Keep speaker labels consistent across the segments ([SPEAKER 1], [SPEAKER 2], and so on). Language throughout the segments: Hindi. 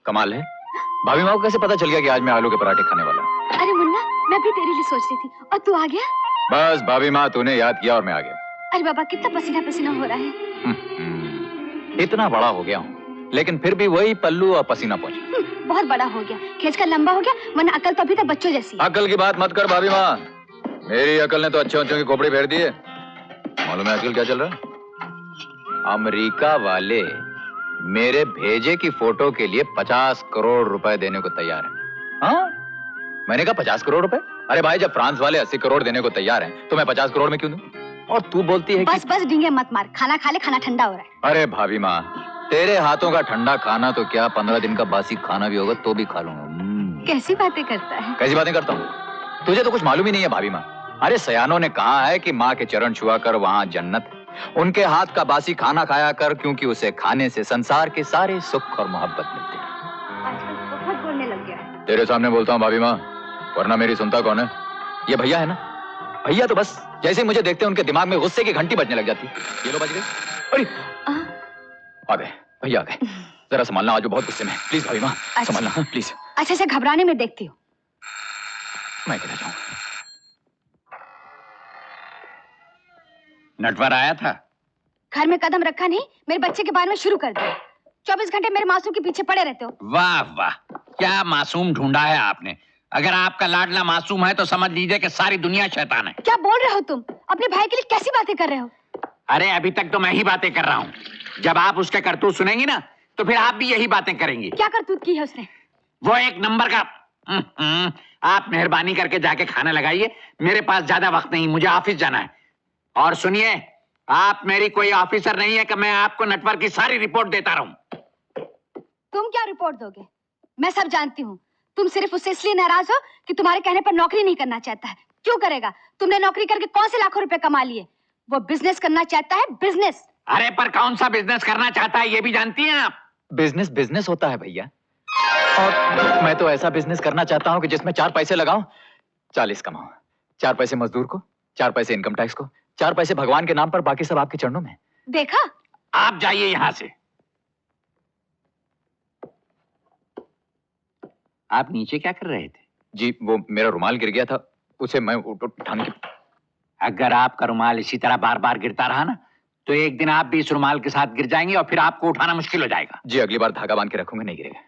[SPEAKER 1] कमाल है, भाभी माँ को कैसे पता चल गया कि आज मैं आलू के पराठे खाने वाला हूँ?
[SPEAKER 2] अरे मुन्ना, मैं भी तेरे लिए सोच रही थी और तू आ गया।
[SPEAKER 1] बस भाभी माँ, तूने याद किया और मैं आ गया।
[SPEAKER 2] अरे बाबा, कितना पसीना पसीना हो रहा है।
[SPEAKER 1] इतना बड़ा हो गया हूँ, लेकिन फिर भी वही पल्लू और पसीना पहुँचा।
[SPEAKER 2] बहुत बड़ा हो गया, खींचकर लंबा हो गया, वरना अकल तो अभी तक बच्चों जैसी।
[SPEAKER 1] अकल की बात मत कर भाभी माँ, मेरी अकल ने तो अच्छे बच्चों की खोपड़ी फेर दी है। मालूम है आजकल क्या चल रहा है? अमेरिका वाले मेरे भेजे की फोटो के लिए 50 करोड़ रुपए देने को तैयार है। हाँ, मैंने कहा 50 करोड़ रुपए? अरे भाई, जब फ्रांस वाले 80 करोड़ देने को तैयार हैं, तो मैं 50 करोड़ में क्यों दूं? और तू बोलती है
[SPEAKER 2] बस बस डींगे मत मार, खाना खा ले, खाना ठंडा हो रहा है।
[SPEAKER 1] अरे भाभी माँ, तेरे हाथों का ठंडा खाना तो क्या, 15 दिन का बासी खाना भी होगा तो भी खा लूंगा।
[SPEAKER 2] कैसी बातें करता है?
[SPEAKER 1] कैसी बातें करता हूँ? तुझे तो कुछ मालूम ही नहीं है भाभी माँ। अरे सयानों ने कहा है कि माँ के चरण छुआ कर वहाँ जन्नत है। उनके हाथ का बासी खाना खाया कर, क्योंकि उसे खाने से संसार के सारे सुख और मोहब्बत मिलते हैं।
[SPEAKER 2] आजकल बहुत बोलने लग गया है।
[SPEAKER 1] तेरे सामने बोलता हूँ भाभी माँ, वरना मेरी सुनता कौन है? ये भैया है ना, भैया तो बस जैसे मुझे देखते हैं उनके दिमाग में गुस्से की घंटी बजने लग जाती। ये लो बज गई। अरे आ गए भैया, आ गए। जरा संभालना, आज वो बहुत गुस्से में। प्लीज भाभी माँ, संभालना प्लीज।
[SPEAKER 2] अच्छा से घबराने में देखती हूँ।
[SPEAKER 1] मैं चला जाऊँ।
[SPEAKER 3] नटवर आया था?
[SPEAKER 2] घर में कदम रखा नहीं, मेरे बच्चे के बारे में शुरू कर दिया। 24 घंटे मेरे मासूम के पीछे पड़े रहते हो।
[SPEAKER 3] वाह वाह, क्या मासूम ढूंढा है आपने। अगर आपका लाडला मासूम है तो समझ लीजिए कि सारी दुनिया शैतान है।
[SPEAKER 2] क्या बोल रहे हो तुम? अपने भाई के लिए कैसी बातें कर रहे हो?
[SPEAKER 3] अरे अभी तक तो मैं ही बातें कर रहा हूँ, जब आप उसके करतूत सुनेंगी ना तो फिर आप भी यही बातें करेंगी।
[SPEAKER 2] क्या करतूत की है उसने?
[SPEAKER 3] वो एक नंबर का। आप मेहरबानी करके जाके खाना लगाइए, मेरे पास ज्यादा वक्त नहीं, मुझे ऑफिस जाना है। और सुनिए, आप मेरी कोई ऑफिसर नहीं है कि मैं आपको नटवर की सारी रिपोर्ट देता रहूं।
[SPEAKER 2] तुम क्या रिपोर्ट दोगे? मैं सब जानती हूँ। तुम सिर्फ उससे इसलिए नाराज हो कि तुम्हारे कहने पर नौकरी नहीं करना चाहता है। क्यों करेगा? तुमने नौकरी करके कौन से लाखों रुपए कमा लिए? वो बिजनेस करना चाहता है, बिजनेस।
[SPEAKER 3] अरे पर कौन सा बिजनेस करना चाहता है ये भी जानती हैं आप?
[SPEAKER 1] बिजनेस बिजनेस होता है भैया, और मैं तो ऐसा बिजनेस करना चाहता हूँ कि जिसमें 4 पैसे लगाऊं, 40 कमाऊं। 4 पैसे मजदूर को, 4 पैसे इनकम टैक्स को, 4 पैसे भगवान के नाम पर, बाकी सब आपके चरणों में।
[SPEAKER 2] देखा?
[SPEAKER 3] आप जाइए यहां से। आप नीचे क्या कर रहे थे?
[SPEAKER 1] जी, वो मेरा रुमाल गिर गया था, उसे मैं उठाने की।
[SPEAKER 3] अगर आपका रुमाल इसी तरह बार बार गिरता रहा ना तो एक दिन आप भी इस रुमाल के साथ गिर जाएंगे और फिर आपको उठाना मुश्किल हो जाएगा।
[SPEAKER 1] जी, अगली बार धागा बांध के रखूंगा, नहीं गिरेगा।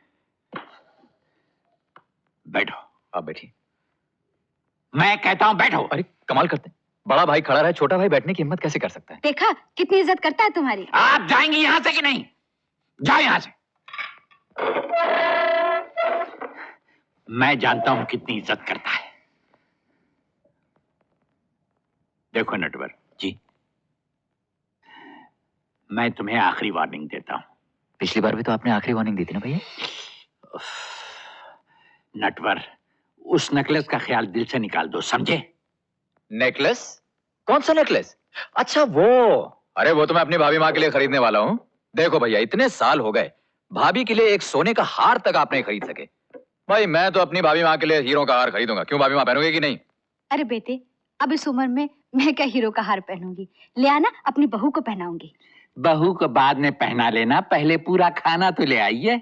[SPEAKER 3] बैठो।
[SPEAKER 1] आप बैठिए।
[SPEAKER 3] मैं कहता हूं बैठो।
[SPEAKER 1] अरे कमाल करते, बड़ा भाई खड़ा रहे, छोटा भाई बैठने की हिम्मत कैसे कर सकता है?
[SPEAKER 2] देखा कितनी इज्जत करता है तुम्हारी।
[SPEAKER 3] आप जाएंगे यहां से कि नहीं? जाओ यहां से। मैं जानता हूं कितनी इज्जत करता है। देखो नटवर
[SPEAKER 1] जी,
[SPEAKER 3] मैं तुम्हें आखिरी वार्निंग देता हूं।
[SPEAKER 1] पिछली बार भी तो आपने आखिरी वार्निंग दी थी ना भैया।
[SPEAKER 3] नटवर, उस नेकलेस का ख्याल दिल से निकाल दो, समझे?
[SPEAKER 1] नेकलेस? कौन सा नेकलेस? अच्छा वो, अरे वो तो मैं अपनी भाभी माँ के लिए खरीदने वाला हूँ। देखो भैया, इतने साल हो गए, भाभी के लिए एक सोने का हार तक आप नहीं खरीद सके। भाई मैं तो अपनी भाभी माँ के लिए हीरो का हार खरीदूंगा। क्यों, भाभी माँ पहनोगे कि नहीं?
[SPEAKER 2] अरे बेटे, अब इस उम्र में मैं क्या हीरो का हार पहनूंगी? ले आना, अपनी बहू को पहनाऊंगी।
[SPEAKER 3] बहू को बाद में पहना लेना, पहले पूरा खाना तो ले आइए।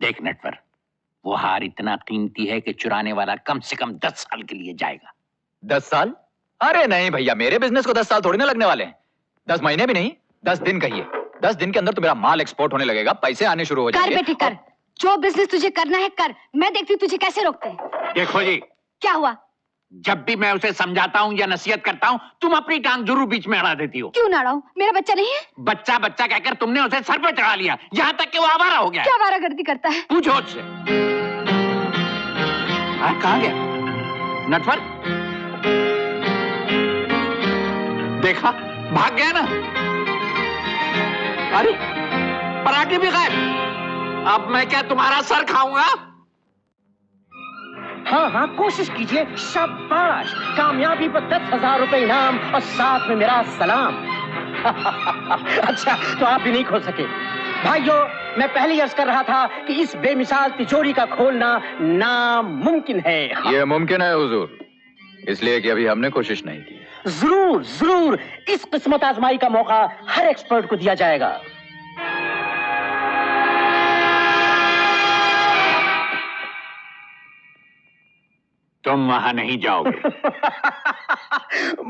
[SPEAKER 3] देख नटवर, वो हार इतना कीमती है कि चुराने वाला कम से कम 10 साल के लिए जाएगा।
[SPEAKER 1] 10 साल? अरे नहीं भैया, मेरे बिजनेस को 10 साल थोड़ी ना लगने वाले हैं। 10 महीने भी नहीं, 10 दिन कहिए। 10 दिन के अंदर तो मेरा माल एक्सपोर्ट होने लगेगा, पैसे आने शुरू हो जाएंगे।
[SPEAKER 2] कर बेटी कर, जो बिजनेस तुझे करना है कर। मैं देखती हूँ तुझे कैसे रोकते हैं।
[SPEAKER 3] देखो जी,
[SPEAKER 2] क्या हुआ?
[SPEAKER 3] जब भी मैं उसे समझाता हूँ या नसीहत करता हूँ, तुम अपनी टांग जरूर बीच में अड़ा देती हो।
[SPEAKER 2] क्यों ना अड़ाऊं? मेरा बच्चा नहीं है?
[SPEAKER 3] बच्चा बच्चा कहकर तुमने उसे सर पर चढ़ा लिया, यहाँ तक कि वो आवारा हो गया।
[SPEAKER 2] क्या आवारागर्दी करता है?
[SPEAKER 3] पूछो उससे। कहाँ गया नटवर? देखा, भाग गया ना। अरे पराठे भी गायब। अब मैं क्या तुम्हारा सर खाऊंगा?
[SPEAKER 4] हाँ हाँ, कोशिश कीजिए। शाबाश, कामयाबी पर 10,000 रुपए इनाम और साथ में मेरा सलाम। अच्छा, तो आप भी नहीं खोल सके। भाइयों, मैं पहले ही अर्ज कर रहा था कि इस बेमिसाल तिजोरी का खोलना नामुमकिन है।
[SPEAKER 1] ये मुमकिन है हुजूर, इसलिए कि अभी हमने कोशिश नहीं की।
[SPEAKER 4] जरूर जरूर, इस किस्मत आजमाई का मौका हर एक्सपर्ट को दिया जाएगा।
[SPEAKER 3] तुम वहां नहीं जाओगे।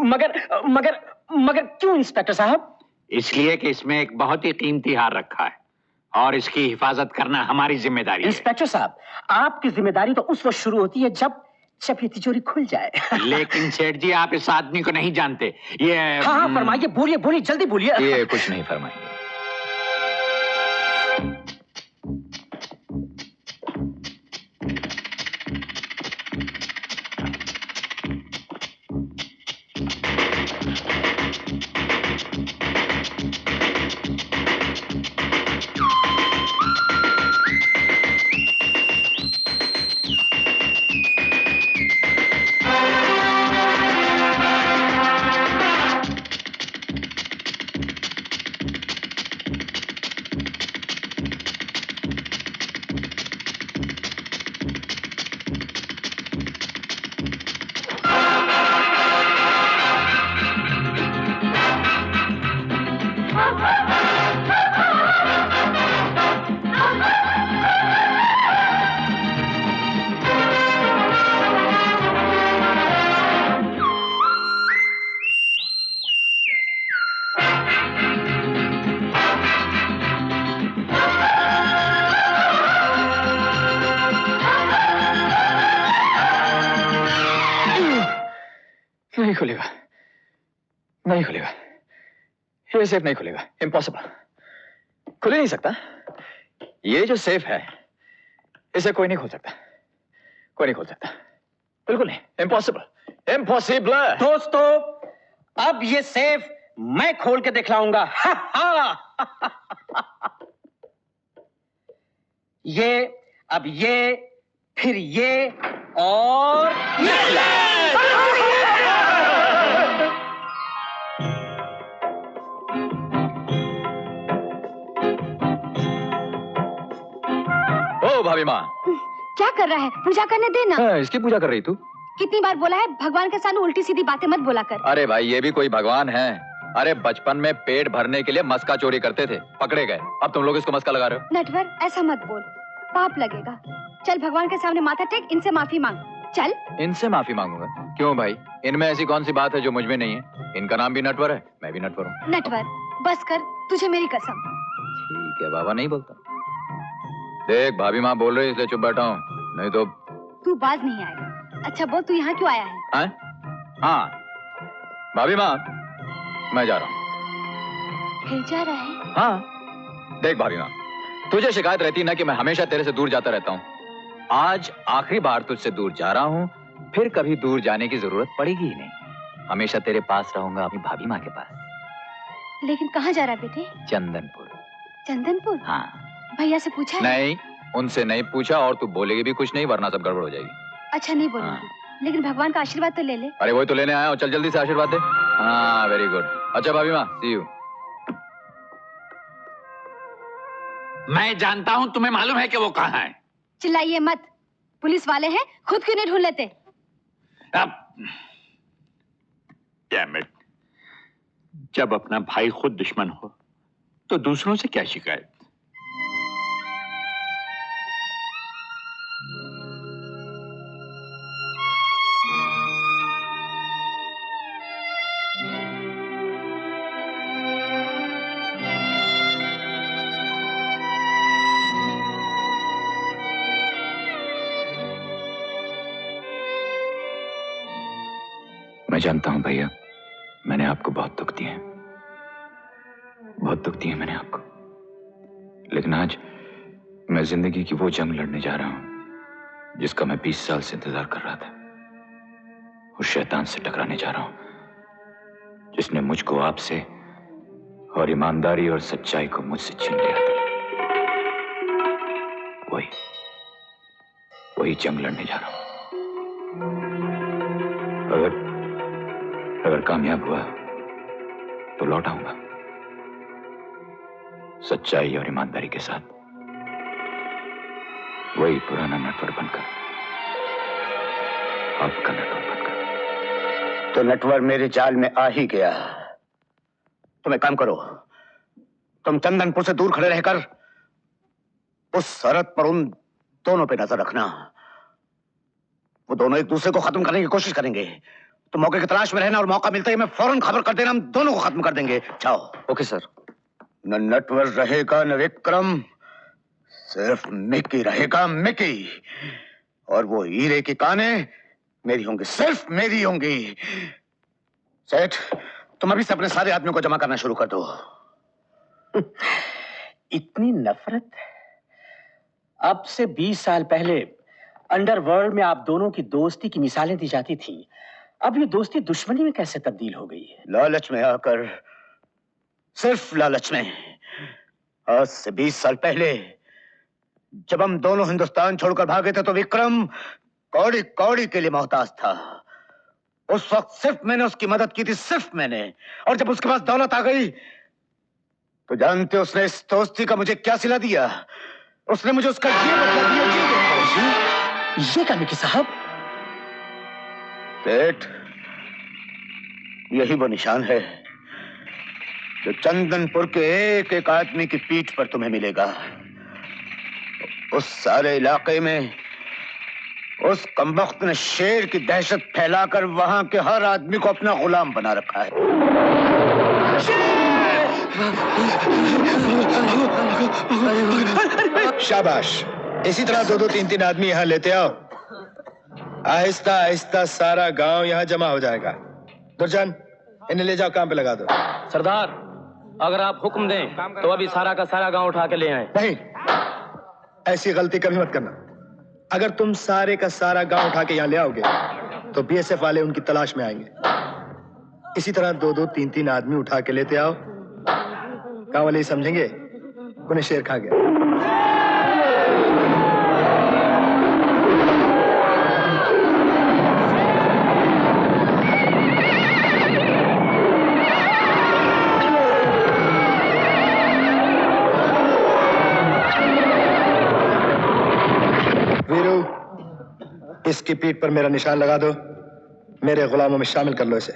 [SPEAKER 4] मगर मगर मगर क्यों इंस्पेक्टर साहब?
[SPEAKER 3] इसलिए कि इसमें एक बहुत ही कीमती हार रखा है और इसकी हिफाजत करना हमारी जिम्मेदारी है।
[SPEAKER 4] इंस्पेक्टर साहब, आपकी जिम्मेदारी तो उस वक्त शुरू होती है जब ये तिजोरी खुल जाए।
[SPEAKER 3] लेकिन सेठ जी, आप इस आदमी को नहीं जानते। ये
[SPEAKER 4] हाँ हाँ, फरमाइए, बोलिए बोलिए, जल्दी बोलिए।
[SPEAKER 1] ये कुछ नहीं फरमाएंगे।
[SPEAKER 5] नहीं खुलेगा, नहीं खुलेगा, ये सेफ नहीं खुलेगा, इम्पॉसिबल, खुल ही नहीं सकता। ये जो सेफ है इसे कोई नहीं खोल सकता, कोई नहीं खोल सकता, बिल्कुल नहीं, इम्पॉसिबल, इम्पॉसिबल।
[SPEAKER 4] दोस्तों, अब ये सेफ मैं खोल के दिखलाऊंगा। ये, अब ये, फिर ये और
[SPEAKER 1] ओ भाभी माँ,
[SPEAKER 2] क्या कर रहा है? पूजा करने देना।
[SPEAKER 1] इसकी पूजा कर रही तू?
[SPEAKER 2] कितनी बार बोला है भगवान के सामने उल्टी सीधी बातें मत बोला कर।
[SPEAKER 1] अरे भाई, ये भी कोई भगवान है? अरे बचपन में पेट भरने के लिए मस्का चोरी करते थे, पकड़े गए, अब तुम लोग इसको मस्का लगा रहे हो।
[SPEAKER 2] नटवर, ऐसा मत बोल, पाप लगेगा। चल भगवान के सामने माथा टेक, इनसे माफी मांग। चल।
[SPEAKER 1] इनसे माफी मांगूंगा? क्यों भाई, इनमें ऐसी कौन सी बात है जो मुझ में नहीं है? इनका नाम भी नटवर है, मैं भी नटवर हूँ।
[SPEAKER 2] नटवर, बस कर, तुझे मेरी कसम।
[SPEAKER 1] ठीक है बाबा, नहीं बोलता। देख भाभी माँ बोल रही इसलिए चुप बैठा हूँ, नहीं तो
[SPEAKER 2] तू बाज नहीं आएगा। अच्छा बोल, तू यहाँ क्यों आया है?
[SPEAKER 1] हाँ भाभी माँ, मैं जा रहा हूँ।
[SPEAKER 2] फिर जा रहा है?
[SPEAKER 1] हाँ देख भाभी माँ, तुझे शिकायत रहती ना कि मैं हमेशा तेरे से दूर जाता रहता हूँ। आज आखिरी बार तुझसे दूर जा रहा हूँ, फिर कभी दूर जाने की जरूरत पड़ेगी ही नहीं। हमेशा तेरे पास रहूंगा, अपनी भाभी माँ के पास।
[SPEAKER 2] लेकिन कहाँ जा रहा बेटे?
[SPEAKER 1] चंदनपुर।
[SPEAKER 2] चंदनपुर?
[SPEAKER 1] हाँ।
[SPEAKER 2] भैया से पूछा है?
[SPEAKER 1] नहीं, उनसे नहीं पूछा, और तू बोलेगी भी कुछ नहीं, वरना सब गड़बड़ हो जाएगी।
[SPEAKER 2] अच्छा नहीं बोलूंगी, लेकिन भगवान का आशीर्वाद तो ले ले।
[SPEAKER 1] अरे वही तो लेने आया हूँ, चल जल्दी से आशीर्वाद दे। हाँ वेरी गुड। अच्छा भाभी माँ, सी यू।
[SPEAKER 3] मैं जानता हूं, तुम्हें मालूम है कि वो कहाँ है।
[SPEAKER 2] चिल्लाइए मत, पुलिस वाले हैं, खुद क्यों नहीं ढूंढ लेते?
[SPEAKER 3] अब डैम इट, जब अपना भाई खुद दुश्मन हो तो दूसरों से क्या शिकायत।
[SPEAKER 1] मैं जानता हूं भैया, मैंने आपको बहुत दुख दिए, बहुत दुख दिए मैंने आपको, लेकिन आज मैं जिंदगी की वो जंग लड़ने जा रहा हूं जिसका मैं 20 साल से इंतजार कर रहा था। उस शैतान से टकराने जा रहा हूं जिसने मुझको आपसे और ईमानदारी और सच्चाई को मुझसे छीन लिया था। वही जंग लड़ने जा रहा हूं। अगर कामयाब हुआ तो लौट आऊंगा सच्चाई और ईमानदारी के साथ, वही पुराना नटवर बनकर, आपका नटवर बनकर।
[SPEAKER 6] तो नटवर मेरे जाल में आ ही गया। तुम एक काम करो, तुम चंदनपुर से दूर खड़े रहकर उस शरत पर उन दोनों पे नजर रखना। वो दोनों एक दूसरे को खत्म करने की कोशिश करेंगे। तो मौके की तलाश में रहना और मौका मिलते ही मैं फौरन खबर कर देना, हम दोनों को खत्म कर देंगे। जाओ।
[SPEAKER 5] Okay sir.
[SPEAKER 6] न नटवर रहेगा न विक्रम, सिर्फ मिकी रहेगा, मिकी। और वो हीरे की कानें मेरी होंगी, सिर्फ मेरी होंगी। सेठ, तुम अभी से अपने सारे आदमियों को जमा करना शुरू कर दो।
[SPEAKER 4] इतनी नफरत? अब से 20 साल पहले अंडरवर्ल्ड में आप दोनों की दोस्ती की मिसालें दी जाती थी। अब ये दोस्ती दुश्मनी में कैसे तब्दील हो गई है?
[SPEAKER 6] लालच में आकर, सिर्फ लालच में। आज से 20 साल पहले जब हम दोनों हिंदुस्तान छोड़कर भागे थे तो विक्रम कौड़ी कौड़ी के लिए मोहताज था। उस वक्त सिर्फ मैंने उसकी मदद की थी, सिर्फ मैंने। और जब उसके पास दौलत आ गई तो जानते उसने इस दोस्ती का मुझे क्या सिला दिया? उसने मुझे उसका ये बदला दिया।
[SPEAKER 4] ये क्या मिकी साहब?
[SPEAKER 6] सेठ, यही वो निशान है जो चंदनपुर के एक एक आदमी की पीठ पर तुम्हें मिलेगा। उस सारे इलाके में उस कमबख्त ने शेर की दहशत फैलाकर वहां के हर आदमी को अपना गुलाम बना रखा है।
[SPEAKER 7] शाबाश, इसी तरह 2-2, 3-3 आदमी यहाँ लेते आओ। आहिस्ता आहिस्ता सारा गांव यहाँ जमा हो जाएगा। दुर्जन, इन्हें ले जाओ, काम पे लगा दो।
[SPEAKER 8] सरदार, अगर आप हुक्म दें तो अभी सारा का सारा गांव उठा के ले आए।
[SPEAKER 7] नहीं, ऐसी गलती कभी मत करना। अगर तुम सारे का सारा गांव उठा के यहाँ ले आओगे तो बीएसएफ वाले उनकी तलाश में आएंगे। इसी तरह 2-2, 3-3 आदमी उठा के लेते आओ। गांव वाले समझेंगे उन्हें शेर खा गया। वीरू, इसकी पीठ पर मेरा निशान लगा दो। मेरे गुलामों में शामिल कर लो इसे।